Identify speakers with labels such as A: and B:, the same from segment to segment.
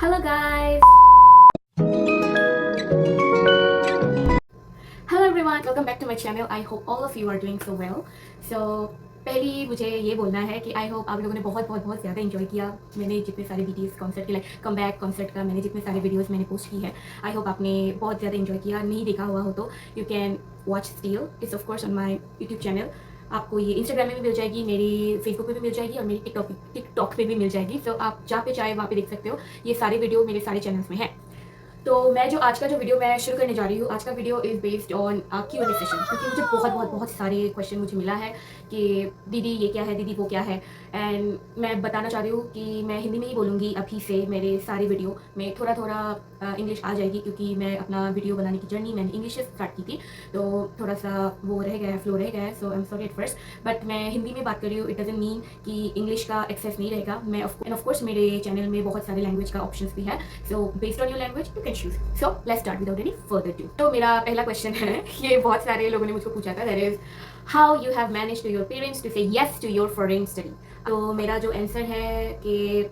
A: Hello guys! Hello everyone! Welcome back to my channel. I hope all of you are doing so well. So पहली मुझे ये बोलना है कि I hope आप लोगों ने बहुत बहुत बहुत ज़्यादा इन्जॉय किया मैंने जितने सारे वीडियोस कॉन्सर्ट के, लाइक कम बैक कॉन्सर्ट का मैंने जितने सारे वीडियोस मैंने पोस्ट की है, आई होप आपने बहुत ज़्यादा इन्जॉय किया। नहीं देखा हुआ हो तो you can watch still, it's of course on my YouTube channel. आपको ये इंस्टाग्राम में भी मिल जाएगी, मेरी फेसबुक पे भी मिल जाएगी और मेरी टिकटॉक पे भी मिल जाएगी। सो आप जहाँ पे चाहे वहाँ पे देख सकते हो। ये सारे वीडियो मेरे सारे चैनल्स में है। तो मैं जो आज का जो वीडियो मैं शुरू करने जा रही हूँ, आज का video is based on Q&A session, क्योंकि मुझे बहुत बहुत बहुत सारे क्वेश्चन मुझे मिला है कि दीदी ये क्या है, दीदी वो क्या है। एंड मैं बताना चाह रही हूँ कि मैं हिंदी में ही बोलूँगी अभी से। मेरे सारे वीडियो में थोड़ा थोड़ा इंग्लिश आ जाएगी, क्योंकि मैं अपना वीडियो बनाने की जर्नी मैंने इंग्लिश से स्टार्ट की थी, तो थोड़ा सा वो रह गया है, फ्लो रह गया है। So I am sorry at first, but मैं हिंदी में बात कर रही हूँ। इट डजंट मीन कि इंग्लिश का एक्सेस नहीं रहेगा। मैं ऑफ कोर्स मेरे चैनल में बहुत सारे लैंग्वेज का ऑप्शंस भी है, so based on your language you can choose. So let's start without any further do. तो मेरा पहला क्वेश्चन है, ये बहुत सारे लोगों ने मुझको पूछा था, that is how you have manage to your parents to say yes to your foreign study. तो मेरा जो आंसर है कि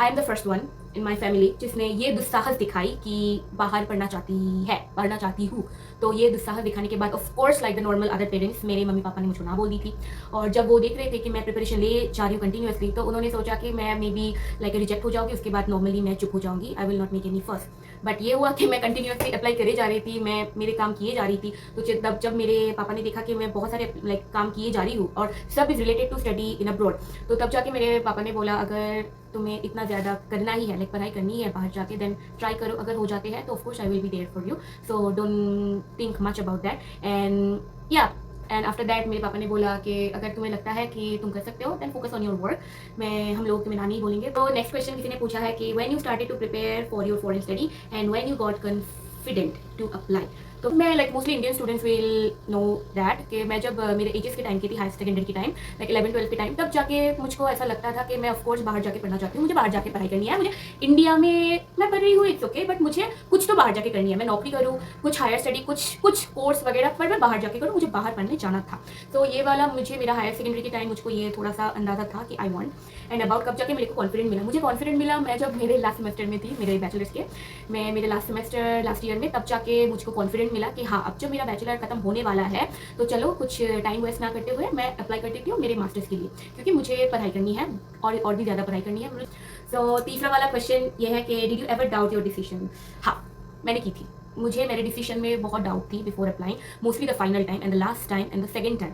A: I am the first one in my family जिसने ये दुस्साहस दिखाई कि बाहर पढ़ना चाहती हूँ। तो ये दुस्साहस दिखाने के बाद of course like the normal other parents, मेरे मम्मी पापा ने मुझको ना बोल दी थी। और जब वो देख रहे थे कि मैं प्रिपरेशन ले जा रही हूँ कंटिन्यूसली, तो उन्होंने सोचा कि मैं मे बी लाइक रिजेक्ट हो जाऊँगी, उसके बाद नॉर्मली मैं चुप हो जाऊँगी, I will not make any first. But ये हुआ कि मैं कंटिन्यूसली अप्लाई करे जा रही थी, मैं मेरे काम किए जा रही थी। तो जब मेरे पापा ने देखा कि मैं बहुत सारे लाइक काम किए जा रही हूँ और सब is related to study in abroad, तो तब जाके मेरे पापा ने बोला अगर तुम्हें इतना ज़्यादा करना ही है, लाइक पढ़ाई करनी है बाहर जाके, देन ट्राई करो। अगर हो जाते हैं तो of course I will be there for you, so don't think much about that. And after that मेरे पापा ने बोला कि अगर तुम्हें लगता है कि तुम कर सकते हो then focus on your work. हम लोग तुम्हें ना नहीं बोलेंगे। तो नेक्स्ट क्वेश्चन किसी ने पूछा है कि when you started to prepare for your foreign study and when you got confident to apply. तो मैं like mostly Indian students will know that कि मैं जब मेरे एजेस के टाइम की थी, हायर सेकेंडरी के टाइम, लाइक 11-12 के टाइम, तब जाके मुझको ऐसा लगता था कि मैं ऑफकोर्स बाहर जाके पढ़ना चाहती हूँ, मुझे बाहर जाके पढ़ाई करनी है। मुझे इंडिया में मैं पढ़ रही हूँ इट्स ओके, बट मुझे कुछ तो बाहर जाके करनी है। मैं नौकरी करूँ, कुछ हायर स्टडी, कुछ कोर्स वगैरह, पर मैं बाहर जाके करूँ, मुझे बाहर पढ़ने जाना था। तो ये वाला मुझे मेरा हायर सेकेंडरी के टाइम मुझको ये थोड़ा सा अंदाजा था कि आई वॉन्ट। एंड अबाउट कब जाके मेरे को कॉन्फिडेंट मिला, मुझे कॉन्फिडेंट मिला मैं जब मेरे लास्ट सेमेस्टर में थी, मेरे बैचलर्स के, मैं मेरे लास्ट सेमेस्टर लास्ट ईयर में, तब जाके मुझको कॉन्फिडेंट मिला कि हाँ अब जब मेरा बैचलर खत्म होने वाला है तो चलो कुछ टाइम वेस्ट ना करते हुए मैं अप्लाई कर देती हूँ मेरे मास्टर्स के लिए, क्योंकि मुझे पढ़ाई करनी है और भी ज़्यादा पढ़ाई करनी है। सो तीसरा वाला क्वेश्चन ये है कि did you ever doubt your decision. हाँ, मैंने की थी। मुझे मेरे डिसीजन में बहुत डाउट थी before applying, mostly the final time and the last time and the second time.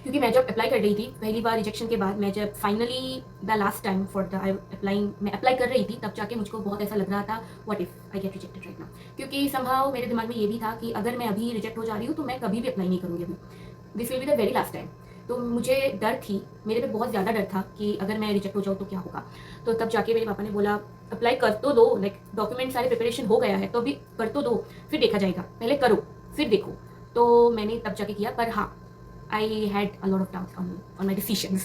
A: क्योंकि मैं जब अप्लाई कर रही थी पहली बार रिजेक्शन के बाद, मैं जब finally the last time for the applying मैं अप्लाई कर रही थी, तब जाके मुझको बहुत ऐसा लग रहा था what if I get rejected right now. क्योंकि समहाउ मेरे दिमाग में ये भी था कि अगर मैं अभी रिजेक्ट हो जा रही हूँ तो मैं कभी भी अप्लाई नहीं करूँगी अभी, this will be the very last time. तो मुझे डर थी, मेरे पे बहुत ज़्यादा डर था कि अगर मैं रिजेक्ट हो जाऊँ तो क्या होगा। तो तब जाके मेरे पापा ने बोला अप्लाई कर तो दो, लाइक डॉक्यूमेंट सारे प्रिपरेशन हो गया है तो अभी कर तो दो, फिर देखा जाएगा, पहले करो फिर देखो। तो मैंने तब जाके किया, पर हाँ I had a lot of doubts on my decisions.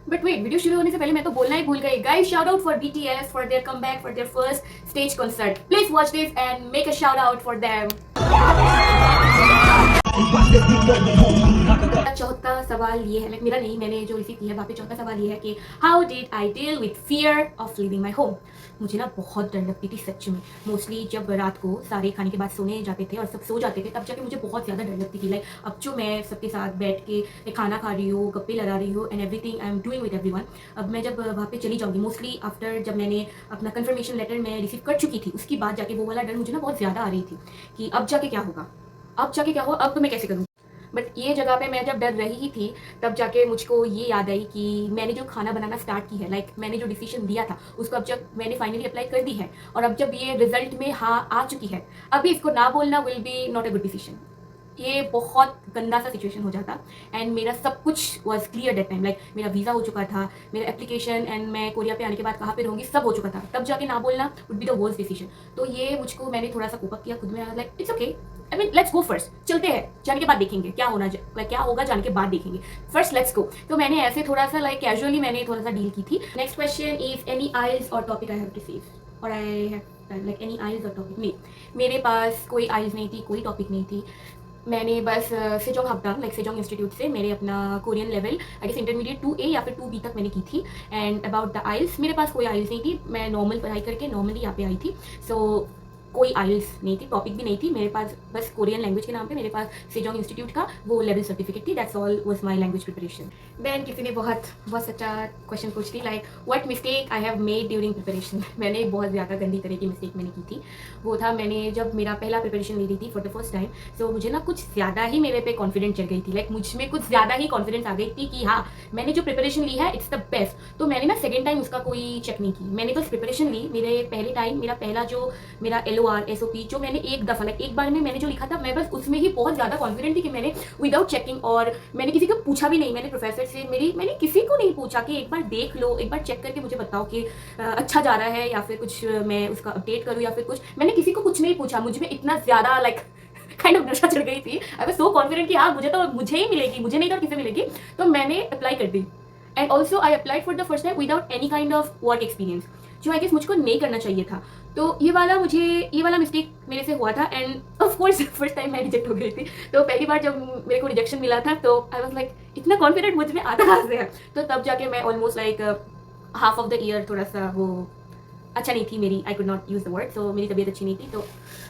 A: But wait, video शुरू होने से पहले मैं तो बोलना ही भूल गई। Guys, shout out for BTS for their comeback, for their first stage concert. Please watch this and make a shout out for them. चौथा सवाल ये है, लाइक मेरा नहीं, मैंने जो रिसीव किया है वहाँ पे चौथा सवाल ये है कि how did I deal with fear of living my home. मुझे ना बहुत डर लगती थी सच में। मोस्टली जब रात को सारे खाने के बाद सोने जाते थे और सब सो जाते थे, तब जाके मुझे बहुत ज़्यादा डर लगती थी। लाइक अब जो मैं सबके साथ बैठ के खाना खा रही हूँ, गप्पे लड़ा रही हूँ and everything I am doing with everyone, अब मैं जब वहाँ पे चली जाऊँगी, मोस्टली आफ्टर जब मैंने अपना कन्फर्मेशन लेटर मैं रिसीव कर चुकी थी, उसकी बाद जाके वो वाला डर मुझे ना बहुत ज़्यादा आ रही थी कि अब जाके क्या होगा, अब जाके क्या होगा, अब तो मैं कैसे करूँ। बट ये जगह पे मैं जब डर रही ही थी, तब जाके मुझको ये याद आई कि मैंने जो खाना बनाना स्टार्ट की है, लाइक मैंने जो डिसीजन दिया था उसको अब जब मैंने फाइनली अप्लाई कर दी है और अब जब ये रिजल्ट में हाँ आ चुकी है, अभी इसको ना बोलना will be not a good decision. ये बहुत गंदा सा सिचुएशन हो जाता एंड मेरा सब कुछ was clear that time, like मेरा वीज़ा हो चुका था, मेरा एप्लीकेशन एंड मैं कोरिया पे आने के बाद कहाँ पे रहूँगी सब हो चुका था, तब जाके ना बोलना would be the worst decision. तो ये मुझको मैंने थोड़ा सा कोप अप किया खुद में, like it's okay, I mean let's go first, चलते हैं, जाने के बाद देखेंगे क्या क्या होगा, जाने के बाद देखेंगे, फर्स्ट लेट्स गो। तो मैंने ऐसे थोड़ा सा लाइक कैजुअली मैंने थोड़ा सा डील की थी। नेक्स्ट क्वेश्चन इज एनी आइल्स और टॉपिक आई हैव रिसीव और आई हैव लाइक एनी आइल्स और टॉपिक नहीं, मेरे पास कोई आइल्स नहीं थी, कोई टॉपिक नहीं थी। मैंने बस सेजोंग हपदांग लाइक सेजोंग इंस्टीट्यूट से मैंने अपना Korean level I guess intermediate 2A या फिर 2B तक मैंने की थी। एंड अबाउट द आइल्स, मेरे पास कोई आइल्स नहीं थी, मैं नॉर्मल पढ़ाई करके नॉर्मली यहाँ पे आई थी। सो कोई आइल्स नहीं थी, टॉपिक भी नहीं थी मेरे पास, बस कोरियन लैंग्वेज के नाम पे मेरे पास सेजोंग इंस्टीट्यूट का वो लेवल सर्टिफिकेट थी। That's all was my language preparation. Then किसी ने बहुत बहुत सच्चा क्वेश्चन पूछ दी like what mistake I have made during preparation. मैंने एक बहुत ज़्यादा गंदी तरह की मिस्टेक मैंने की थी। वो था, मैंने जब मेरा पहला प्रिपरेशन ली थी फॉर द फर्स्ट टाइम, सो मुझे ना कुछ ज़्यादा ही मेरे पे कॉन्फिडेंस चढ़ गई थी, लाइक मुझ में कुछ ज़्यादा ही कॉन्फिडेंस आ गई थी कि हाँ मैंने जो प्रिपरेशन ली है इट्स द बेस्ट। तो मैंने ना सेकेंड टाइम उसका कोई चेक नहीं की, मैंने बस प्रिपरेशन ली। मेरे पहले टाइम मेरा पहला जो मेरा LOR SOP जो मैंने एक दफ़ा लाइक एक बार में मैंने जो लिखा था, मैं बस उसमें ही बहुत ज़्यादा कॉन्फिडेंट थी कि मैंने विदाउट चेकिंग, और मैंने किसी को पूछा भी नहीं, मैंने प्रोफेसर से मैंने किसी को नहीं पूछा कि एक बार देख लो, एक बार चेक करके मुझे बताओ कि अच्छा जा रहा है या फिर कुछ मैं उसका अपडेट करूँ या फिर कुछ, मैंने किसी को कुछ नहीं पूछा। मुझ में इतना ज़्यादा लाइक काइंड ऑफ नशा चढ़ गई थी, आई वाज सो कॉन्फिडेंट कि हाँ मुझे ही मिलेगी, मुझे नहीं तो किसे मिलेगी। तो मैंने अप्लाई कर दी। And also I applied for the first time without any kind of work experience, जो आई गेस मुझको नहीं करना चाहिए था। तो ये वाला मिस्टेक मेरे से हुआ था। End of course first time मैं रिजेक्ट हो गई थी। तो पहली बार जब मेरे को रिजेक्शन मिला था तो आई वाज लाइक इतना कॉन्फिडेंट मुझ में आता कहाँ से है। तो तब जाके मैं almost like half of the year थोड़ा सा वो अच्छा नहीं थी मेरी, I could not use the word, so मेरी तबीयत अच्छी नहीं थी। तो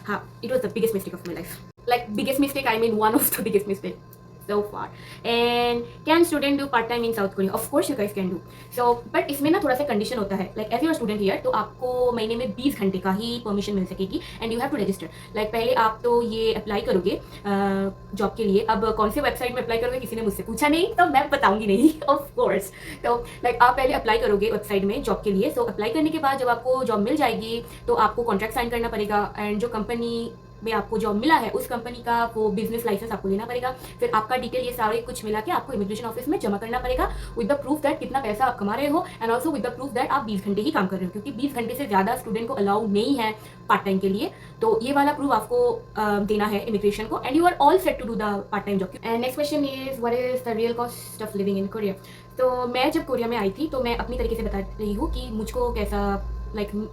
A: हाँ, it was the biggest mistake of my life, like biggest mistake I mean one of the biggest mistake so far. And can student do part time in South Korea? Of course you guys can do. So but इसमें ना थोड़ा सा condition होता है, like as you are student here, तो आपको महीने में 20 घंटे का ही परमिशन मिल सकेगी and you have to register. Like पहले आप तो ये अप्लाई करोगे जॉब के लिए। अब कौन से वेबसाइट में अप्लाई करोगे किसी ने मुझसे पूछा नहीं, तो मैं बताऊंगी नहीं ऑफ कोर्स। तो लाइक आप पहले अप्लाई करोगे वेबसाइट में जॉब के लिए। सो अप्लाई करने के बाद जब आपको जॉब मिल जाएगी तो आपको कॉन्ट्रैक्ट साइन करना पड़ेगा, एंड जो कंपनी में आपको जॉब मिला है उस कंपनी का वो बिजनेस लाइसेंस आपको लेना पड़ेगा। फिर आपका डिटेल ये सारे कुछ मिला के आपको इमिग्रेशन ऑफिस में जमा करना पड़ेगा विद द प्रूफ दैट कितना पैसा आप कमा रहे हो, and also with the proof that आप 20 घंटे ही काम कर रहे हो, क्योंकि 20 घंटे से ज़्यादा स्टूडेंट को अलाउ नहीं है पार्ट टाइम के लिए। तो ये वाला प्रूफ आपको देना है इमिग्रेशन को, and you are all set to do the part time job. And next question is what is the real cost of living in Korea. तो मैं जब कोरिया में आई थी तो मैं अपनी तरीके से बता रही हूँ कि मुझको कैसा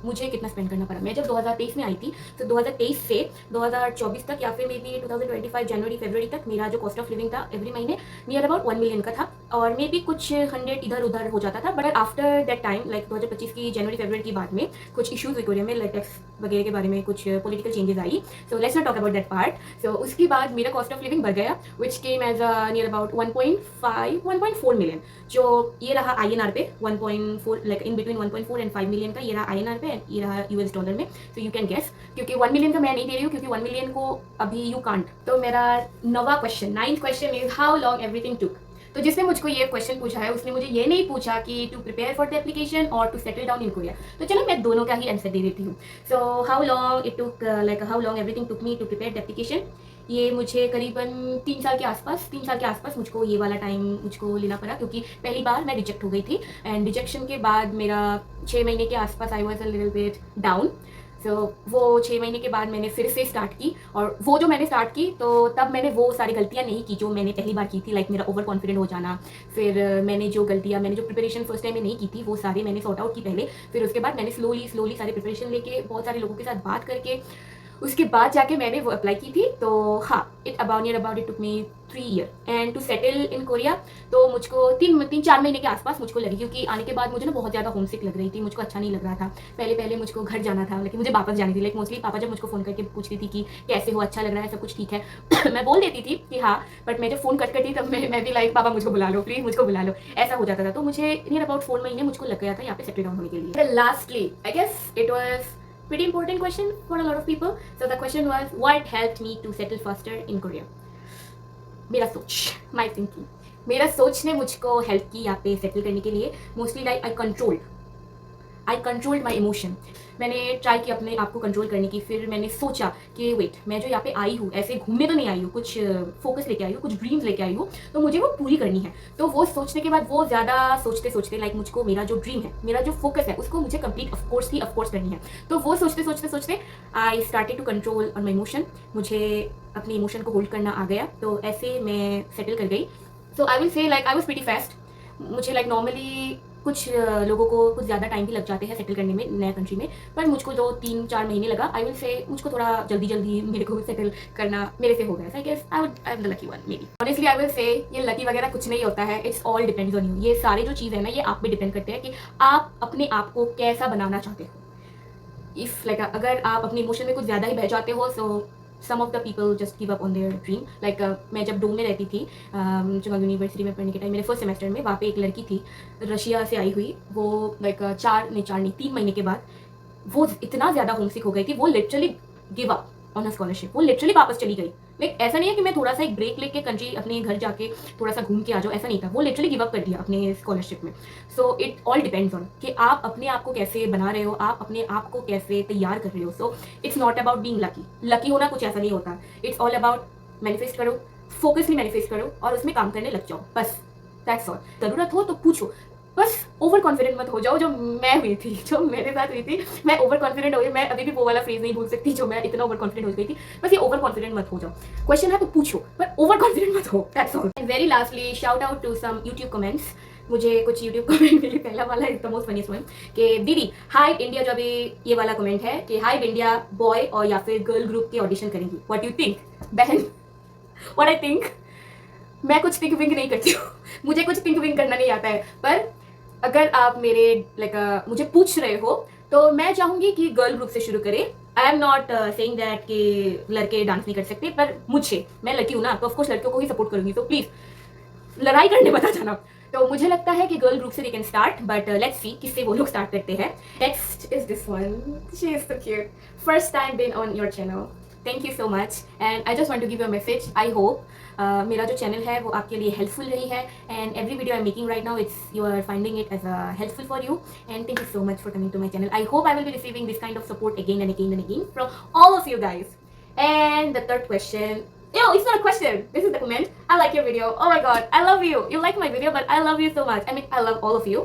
A: मुझे कितना स्पेंड करना पड़ा। मैं जब 2023 में आई थी तो 2023 से 2024 तक या फिर मे बी 2025 जनवरी फरवरी तक मेरा जो कॉस्ट ऑफ लिविंग था एवरी महीने नियर अबाउट 1 मिलियन का था, और मे बी कुछ 100 इधर उधर हो जाता था। But after that time like 2025 की जनवरी फरवरी की बाद में कुछ इशूज़ हुई कोरिया में, लाइक टैक्स वगैरह के बारे में कुछ पॉलिटिकल चेंजेस आई। So let's not talk about that part. So उसके बाद मेरा कॉस्ट ऑफ लिविंग बढ़ गया which came as near about 1.4 million, जो ये रहा INR पे 1.4 like in between 1.4 and 5 million का ये रहा INR पे, ये रहा US डॉलर में। सो यू कैन गेस, क्योंकि 1 मिलियन का मैं नहीं दे रही हूँ क्योंकि 1 मिलियन को अभी यू कांट। तो मेरा 9th question is how long everything took. तो जिसने मुझको ये क्वेश्चन पूछा है उसने मुझे ये नहीं पूछा कि to prepare for the application और to settle down in Korea. तो चलो मैं दोनों का ही आंसर दे देती हूँ। So how long it took like how long everything took me to prepare the application, ये मुझे करीबन 3 साल के आसपास मुझको ये वाला टाइम मुझको लेना पड़ा, क्योंकि पहली बार मैं रिजेक्ट हो गई थी। एंड रिजेक्शन के बाद मेरा 6 महीने के आसपास I was a little bit down. So वो 6 महीने के बाद मैंने फिर से स्टार्ट की, और वो जो मैंने स्टार्ट की तो तब मैंने वो सारी गलतियाँ नहीं की जो मैंने पहली बार की थी, लाइक मेरा ओवर कॉन्फिडेंट हो जाना। फिर मैंने जो प्रिपरेशन फर्स्ट टाइम में नहीं की थी वो सारी मैंने सॉर्ट आउट की पहले। फिर उसके बाद मैंने स्लोली सारी प्रिपरेशन लेके बहुत सारे लोगों के साथ बात करके उसके बाद जाके मैंने वो अप्लाई की थी। तो हाँ, it took me 3 year and to settle in Korea. तो मुझको 3-4 महीने के आसपास मुझको लगी, क्योंकि आने के बाद मुझे ना बहुत ज़्यादा होमसिक लग रही थी, मुझको अच्छा नहीं लग रहा था। पहले मुझको घर जाना था, लेकिन मुझे वापस जानी थी। लाइक मोस्टली पापा जब मुझको फ़ोन करके पूछती थी कि कैसे हो, अच्छा लग रहा है, सब कुछ ठीक है मैं बोल देती थी कि हाँ, बट मैं जब फ़ोन कट करती तब मैं भी लाइक पापा मुझको बुला लो, प्लीज़ मुझको बुला लो, ऐसा हो जाता था। तो मुझे नियर अबाउट 4 महीने मुझको लग गया था यहाँ पे सेटल डाउन होने के लिए। Lastly I guess it was pretty important question for a lot of people. So the question was, what helped me to settle faster in Korea? मेरा सोच, my thinking, मेरा सोच ने मुझको हेल्प की यहाँ पे सेटल करने के लिए। Mostly like I controlled my emotion. मैंने ट्राई की अपने आप को कंट्रोल करने की। फिर मैंने सोचा कि वेट, मैं जो यहाँ पे आई हूँ ऐसे घूमने तो नहीं आई हूँ, कुछ फोकस लेके आई हूँ, कुछ ड्रीम्स लेके आई हूँ, तो मुझे वो पूरी करनी है। तो वो सोचने के बाद वो ज़्यादा सोचते लाइक मुझको मेरा जो ड्रीम है, मेरा जो फोकस है, उसको मुझे कंप्लीट ऑफकोर्स करनी है। तो वो सोचते I started to control on my emotion. मुझे अपने इमोशन को होल्ड करना आ गया, तो ऐसे मैं सेटल कर गई। So I will say like I was pretty fast. मुझे लाइक नॉर्मली कुछ लोगों को कुछ ज़्यादा टाइम भी लग जाते हैं सेटल करने में नया कंट्री में, पर मुझको 2-3-4 महीने लगा। आई विल से मुझको थोड़ा जल्दी मेरे को सेटल करना मेरे से हो गया। I guess I am the lucky one maybe. Honestly I will say ये लकी वगैरह कुछ नहीं होता है, it's all depends on you. ये सारे जो चीज़ है ना, ये आप पे डिपेंड करते हैं कि आप अपने आप को कैसा बनाना चाहते हो। इफ़ लाइक अगर आप अपने इमोशन में कुछ ज़्यादा ही बह जाते हो, so some of the people just give up on their dream. Like मैं जब डोम में रहती थी, चंगाल यूनिवर्सिटी में पढ़ने के टाइम, मेरे फर्स्ट सेमेस्टर में, वहाँ पे एक लड़की थी रशिया से आई हुई। वो लाइक 3 महीने के बाद वो इतना ज़्यादा होमसिक हो गई थी, वो literally give up on a scholarship. वो लिटरली वापस चली गई। लाइक ऐसा नहीं है कि मैं थोड़ा सा एक ब्रेक लेके कंट्री अपने घर जाके थोड़ा सा घूम के आ जाऊँ, ऐसा नहीं था। वो लिटरली गिव अप कर दिया अपने स्कॉलरशिप में। So it all depends on कि आप अपने आप को कैसे बना रहे हो, आप अपने आप को कैसे तैयार कर रहे हो। So it's not about being lucky. Lucky होना कुछ ऐसा नहीं होता। इट्स ऑल अबाउट मैनिफेस्ट करो, फोकसली मैनिफेस्ट करो और उसमें काम करने लग जाओ, बस दैट्स ऑल। ज़रूरत हो तो पूछो, बस ओवर कॉन्फिडेंट मत हो जाओ, जो मैं हुई थी, जो मेरे साथ हुई थी। मैं ओवर कॉन्फिडेंट हो गई। मैं अभी भी वो वाला फ्रेज नहीं भूल सकती जो मैं इतना ओवर कॉन्फिडेंट हो गई थी। बस ये ओवर कॉन्फिडेंट मत हो जाओ। क्वेश्चन है तो पूछो, पर ओवर कॉन्फिडेंट मत हो, that's all. And very lastly shout out to some YouTube comments. मुझे कुछ यूट्यूब कमेंट मिले। पहला वाला is the most funniest one कि दीदी हाई इंडिया, जो अभी ये वाला कमेंट है कि हाई इंडिया बॉय और या फिर गर्ल ग्रुप की ऑडिशन करेंगी, व्हाट यू थिंक? बहन, व्हाट आई थिंक, मैं कुछ थिंक विंक नहीं करती हूँ। मुझे कुछ थिंक विंक करना नहीं आता है। पर अगर आप मेरे लाइक मुझे पूछ रहे हो तो मैं चाहूँगी कि गर्ल ग्रुप से शुरू करें। I am not saying that कि लड़के डांस नहीं कर सकते, पर मुझे, मैं लड़की हूँ ना, तो ऑफकोर्स लड़कियों को ही सपोर्ट करूँगी। तो प्लीज़ लड़ाई करने मत आ जाना। तो मुझे लगता है कि गर्ल ग्रुप से they can start, but let's see किससे वो लोग स्टार्ट करते हैं। Next is this one, she is so cute, first time been on your channel, thank you so much. And I just want to give you a message. I hope मेरा जो channel है वो आपके लिए helpful रही है, and every video I am making right now, it's you are finding it as helpful for you, and thank you so much for coming to my channel. I hope I will be receiving this kind of support again and again and again from all of you guys. And the third question, yo, it's not a question, this is the comment. I like your video, oh my god, I love you. You like my video, but I love you so much. I mean, I love all of you,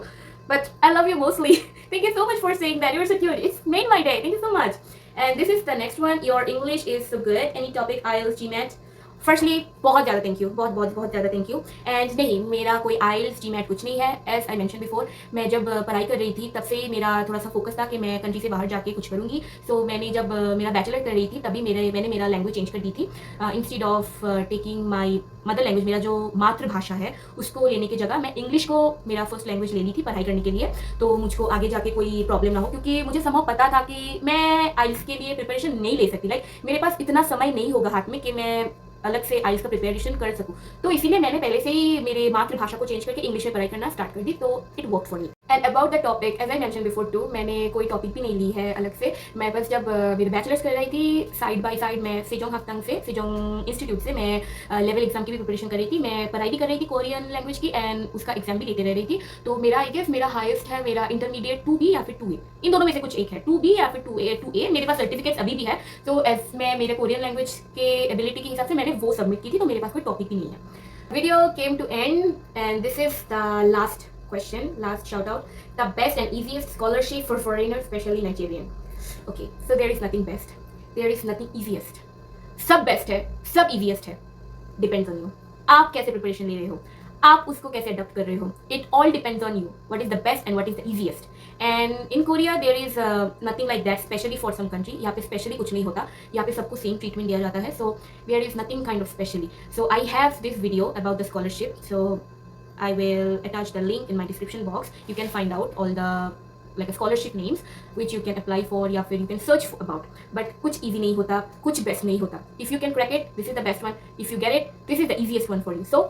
A: but I love you mostly. Thank you so much for saying that. You're so cute. It's made my day. Thank you so much. And this is the next one. Your English is so good. Any topic, IELTS, GMAT. Firstly बहुत ज़्यादा thank you, बहुत ज़्यादा thank you. And नहीं, मेरा कोई आइल्स GMAT कुछ नहीं है। एज आई मेंशन बिफोर, मैं जब पढ़ाई कर रही थी तब से मेरा थोड़ा सा फोकस था कि मैं कंट्री से बाहर जाके कुछ करूँगी। सो मैंने जब मेरा बैचलर कर रही थी तभी मैंने मेरा लैंग्वेज चेंज कर दी थी। Instead of taking my mother language, मेरा जो मातृभाषा है उसको लेने की जगह मैं इंग्लिश को मेरा फर्स्ट लैंग्वेज ले ली थी पढ़ाई करने के लिए, तो मुझको आगे जाके कोई प्रॉब्लम ना हो, क्योंकि मुझे संभव पता था कि मैं आइल्स के लिए प्रिपरेशन नहीं ले सकती। लाइक मेरे पास इतना समय नहीं होगा हाथ में कि मैं अलग से आइल्स का प्रिपरेशन कर सकूं। तो इसीलिए मैंने पहले से ही मेरे मातृभाषा को चेंज करके इंग्लिश में पढ़ाई करना स्टार्ट कर दी, तो it work for me. And about the topic, as I mention before too, मैंने कोई टॉपिक भी नहीं ली है अलग से। मैं बस जब मेरे बैचलर्स कर रही थी, साइड बाय साइड मैं सेजोंग हाक्तंग से, सेजोंग इंस्टीट्यूट से मैं लेवल एग्जाम की भी प्रिपरेशन कर रही थी। मैं पढ़ाई भी कर रही थी कोरियन लैंग्वेज की, एंड उसका एग्जाम भी देते रह रही थी। तो मेरा आई गेस मेरा हाईएस्ट है मेरा इंटरमीडिएट 2B या फिर 2A, इन दोनों में से कुछ एक है, 2B या फिर 2A। मेरे पास सर्टिफिकेट्स अभी भी है। तो एज मैं मेरे कोरियन लैंग्वेज के एबिलिटी के हिसाब से मैंने वो सबमिट की थी, तो मेरे पास कोई टॉपिक ही नहीं है। Video came to end, and this is the last question, last shout out. The best and easiest scholarship for foreigners, especially Nigerian. Okay, so there is nothing best, there is nothing easiest. सब best है, सब easiest है, depends on you. आप कैसे preparation ले रहे हो, आप उसको कैसे अडॉप्ट कर रहे हो। It all depends on you, what is the best and what is the easiest. And in Korea there is nothing like that, specially for some country. यहाँ पे स्पेशली कुछ नहीं होता, यहाँ पे सबको सेम ट्रीटमेंट दिया जाता है। So there is nothing kind of specially. So I have this video about the scholarship, so I will attach the link in my description box. You can find out all the like a scholarship names which you can apply for, या फिर you can search about. But कुछ easy नहीं होता, कुछ best नहीं होता. If you can crack it, this is the best one. If you get it, this is the easiest one for you. So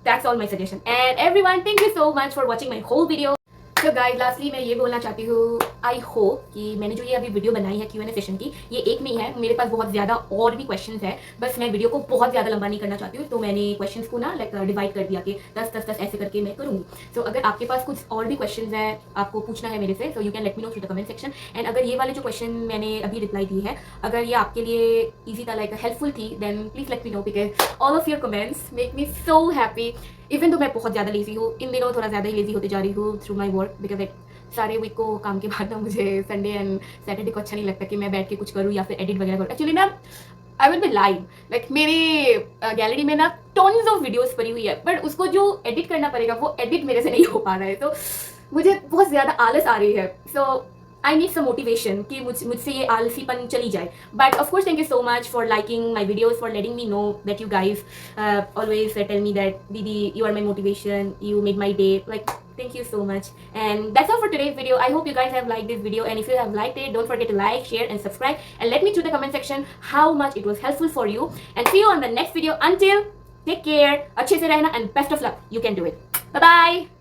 A: that's all my suggestion. And everyone, thank you so much for watching my whole video. तो guys, lastly मैं ये बोलना चाहती हूँ, I hope कि मैंने जो ये अभी वीडियो बनाई है Q&A सेशन की, ये एक नहीं है, मेरे पास बहुत ज़्यादा और भी क्वेश्चंस है। बस मैं वीडियो को बहुत ज़्यादा लंबा नहीं करना चाहती हूँ, तो मैंने क्वेश्चंस को ना लाइक डिवाइड कर दिया कि 10 ऐसे करके मैं करूँगी। सो अगर आपके पास कुछ और भी क्वेश्चंस है, आपको पूछना है मेरे से, so you can let me know through the comment section. And अगर ये वाले जो क्वेश्चन मैंने अभी रिप्लाई दी है, अगर ये आपके लिए ईजी था, लाइक हेल्पफुल थी, then please let me know, because all of your comments make me so happy. Even तो मैं बहुत ज़्यादा लेजी हूँ, इन दिनों थोड़ा ज़्यादा ही लेजी होते जा रही हूँ थ्रू माई वर्क, बिकॉज सारे वीक को काम के बाद ना मुझे संडे एंड सैटरडे को अच्छा नहीं लगता कि मैं बैठ के कुछ करूँ या फिर एडिट वगैरह करूँ। एक्चुअली ना आई विल बी लाइव, लाइक मेरी गैलरी में ना टॉन्स ऑफ वीडियोस पड़ी हुई है, बट उसको जो एडिट करना पड़ेगा वो एडिट मेरे से नहीं हो पा रहा है। तो मुझे बहुत ज़्यादा आलस आ रही है, so I need some motivation कि मुझसे ये आलसीपन चली जाए. But of course thank you so much for liking my videos, for letting me know that you guys always tell me that Didi, you are my motivation, you made my day. Like, thank you so much. And that's all for today's video. I hope you guys have liked this video, and if you have liked it, don't forget to like, share and subscribe, and let me know in the comment section how much it was helpful for you. And see you on the next video. Until, take care, अच्छे से रहना, and best of luck. You can do it. Bye bye.